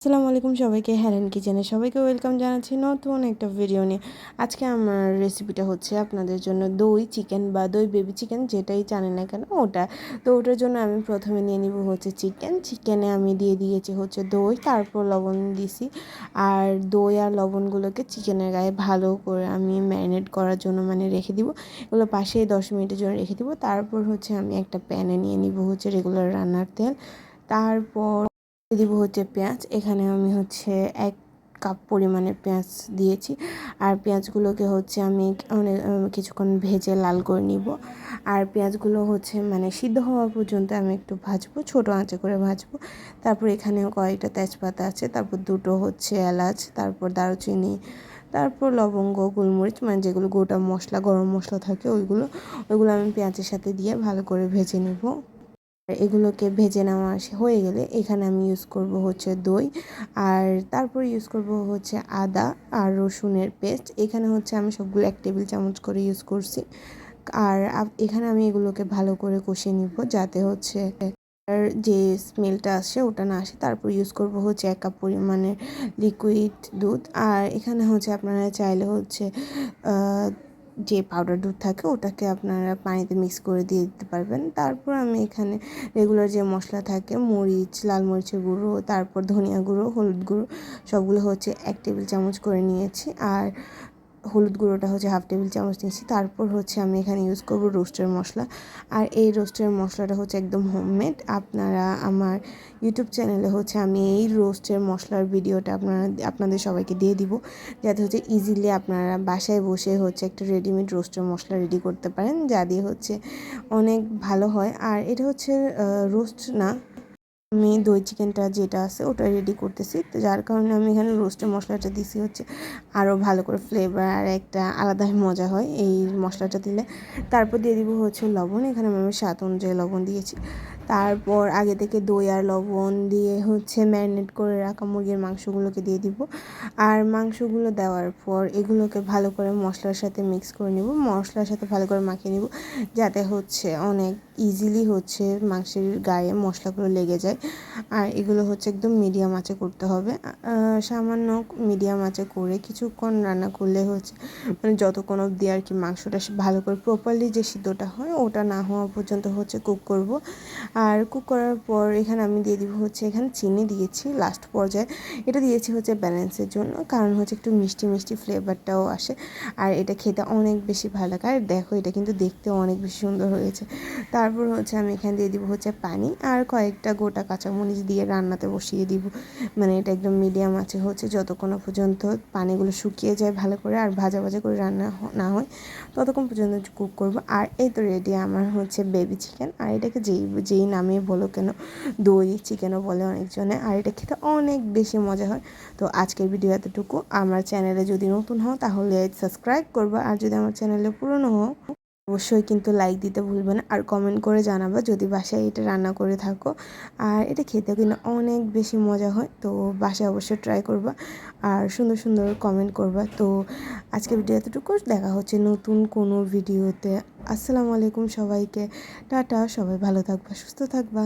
আসসালামু আলাইকুম সবাইকে, হেলেন কিচেনে সবাইকে ওয়েলকাম জানাচ্ছি নতুন একটা ভিডিও নিয়ে। আজকে আমার রেসিপিটা হচ্ছে আপনাদের জন্য দই চিকেন বা দই বেবি চিকেন, যেটাই জানেন না কেন ওটা। তো ওটার জন্য আমি প্রথমে নিয়ে নিব হচ্ছে চিকেনে আমি দিয়ে দিয়েছি হচ্ছে দই, তারপর লবণ দিছি। আর দই আর লবণগুলোকে চিকেনের গায়ে ভালো করে আমি ম্যারিনেট করার জন্য রেখে দিব। এগুলো পাশে 10 মিনিটের জন্য রেখে দিব। তারপর হচ্ছে আমি একটা প্যানে নিয়ে নিব হচ্ছে রেগুলার রান্নার তেল। তারপর দিব হচ্ছে পেঁয়াজ। এখানে আমি হচ্ছে 1 কাপ পরিমাণের পেঁয়াজ দিয়েছি। আর পেঁয়াজগুলোকে হচ্ছে আমি অনেক কিছুক্ষণ ভেজে লাল করে নিব। আর পেঁয়াজগুলো হচ্ছে সিদ্ধ হওয়া পর্যন্ত আমি একটু ভাজবো, ছোটো আঁচে করে ভাজবো। তারপর এখানেও কয়েকটা তেজপাতা আছে, তারপর 2টো হচ্ছে এলাচ, তারপর দারুচিনি, তারপর লবঙ্গ, গোলমরিচ, যেগুলো গোটা মশলা, গরম মশলা থাকে ওইগুলো আমি পেঁয়াজের সাথে দিয়ে ভালো করে ভেজে নেব। এগুলোকে ভেজে নেওয়া হয়ে গেলে এখানে আমি ইউজ করব হচ্ছে দই, আর তারপর ইউজ করব হচ্ছে আদা আর রসুনের পেস্ট। এখানে হচ্ছে আমি সবগুলো 1 টেবিল চামচ করে ইউজ করছি। আর এখানে আমি এগুলোকে ভালো করে কষিয়ে নিব যাতে হচ্ছে আর যে স্মেলটা আসে ওটা না আসে। তারপর ইউজ করব হচ্ছে 1 কাপ পরিমাণের লিকুইড দুধ। আর এখানে হচ্ছে আপনারা চাইলে হচ্ছে যে পাউডার দুধ থাকে ওটাকে আপনারা পানিতে মিক্স করে দিয়ে দিতে পারবেন। তারপর আমি এখানে রেগুলার যে মশলা থাকে, মরিচ, লাল মরিচের গুঁড়ো, তারপর ধনিয়া গুঁড়ো, হলুদ গুঁড়ো, সবগুলো হচ্ছে 1 টেবিল চামচ করে নিয়েছি। আর হলুদ গুঁড়োটা হচ্ছে 1/2 টেবিল চামচ নিয়েছি। তারপর হচ্ছে আমি এখানে ইউজ করব রোস্টের মশলা। আর এই রোস্টের মশলাটা হচ্ছে একদম হোমমেড। আপনারা আমার ইউটিউব চ্যানেলে হচ্ছে আমি এই রোস্টের মশলার ভিডিওটা আপনাদের সবাইকে দিয়ে দিব, যাতে হচ্ছে ইজিলি আপনারা বাসায় বসে হচ্ছে একটা রেডিমেড রোস্টের মশলা রেডি করতে পারেন, যা দিয়ে হচ্ছে অনেক ভালো হয়। আর এটা হচ্ছে রোস্ট না, আমি দই চিকেনটা যেটা আছে ওটা রেডি করতেছি। তো যার কারণে আমি এখানে রোস্টের মশলাটা দিছি হচ্ছে আরও ভালো করে ফ্লেভার আর একটা আলাদাই মজা হয় এই মশলাটা দিলে। তারপর দিয়ে দিব হচ্ছে লবণ। এখানে আমি স্বাদ অনুযায়ী লবণ দিয়েছি। তারপর আগে থেকে দই আর লবণ দিয়ে হচ্ছে ম্যারিনেট করে রাখা মুরগির মাংসগুলোকে দিয়ে দিব। আর মাংসগুলো দেওয়ার পর এগুলোকে ভালো করে মশলার সাথে মিক্স করে নিব, মশলার সাথে ভালো করে মাখিয়ে নিব, যাতে হচ্ছে অনেক ইজিলি হচ্ছে মাংসের গায়ে মশলাগুলো লেগে যায়। আর এগুলো হচ্ছে একদম মিডিয়াম আঁচে করতে হবে। সামান্য মিডিয়াম আঁচে করে কিছুক্ষণ রান্না করলে হচ্ছে যতক্ষণ অবধি আর কি মাংসটা ভালো করে প্রপারলি যে সিদ্ধটা হয় ওটা না হওয়া পর্যন্ত হচ্ছে কুক করব। আর কুক করার পর এখানে আমি দিয়ে দিব হচ্ছে, এখানে চিনি দিয়েছি লাস্ট পর্যায়ে। এটা দিয়েছি হচ্ছে ব্যালেন্সের জন্য, কারণ হচ্ছে একটু মিষ্টি মিষ্টি ফ্লেভারটাও আসে। আর এটা খেতে অনেক বেশি ভালো লাগে। আর দেখো এটা কিন্তু দেখতেও অনেক বেশি সুন্দর হয়েছে। তারপর হচ্ছে আমি এখানে দিয়ে দিব হচ্ছে পানি আর কয়েকটা গোটা কাঁচামরিচ দিয়ে রান্নাতে বসিয়ে দিব। এটা একদম মিডিয়াম আছে হচ্ছে যতক্ষণ পর্যন্ত পানিগুলো শুকিয়ে যায় ভালো করে আর ভাজা ভাজা করে রান্না না হয় ততক্ষণ পর্যন্ত কুক করব। আর এই তো রেডি আমার হচ্ছে বেবি চিকেন। আর এটাকে যেই নামে বলো কেন, দই চিকেনও বলে অনেকজনে। আর এটা খেতে অনেক বেশি মজা হয়। তো আজকের ভিডিও এতটুকু। আমার চ্যানেলে যদি নতুন হও তাহলে সাবস্ক্রাইব করবা, আর যদি আমার চ্যানেলে পুরনো হও অবশ্যই কিন্তু লাইক দিতে ভুলবে না, আর কমেন্ট করে জানাবা যদি বাসায় এটা রান্না করে থাকো। আর এটা খেতেও কিন্তু অনেক বেশি মজা হয়। তো বাসায় অবশ্যই ট্রাই করবা আর সুন্দর সুন্দর কমেন্ট করবা। তো আজকে ভিডিও এতটুকু, দেখা হচ্ছে নতুন কোনো ভিডিওতে। আসসালামু আলাইকুম সবাইকে, টাটা। সবাই ভালো থাকবা, সুস্থ থাকবা।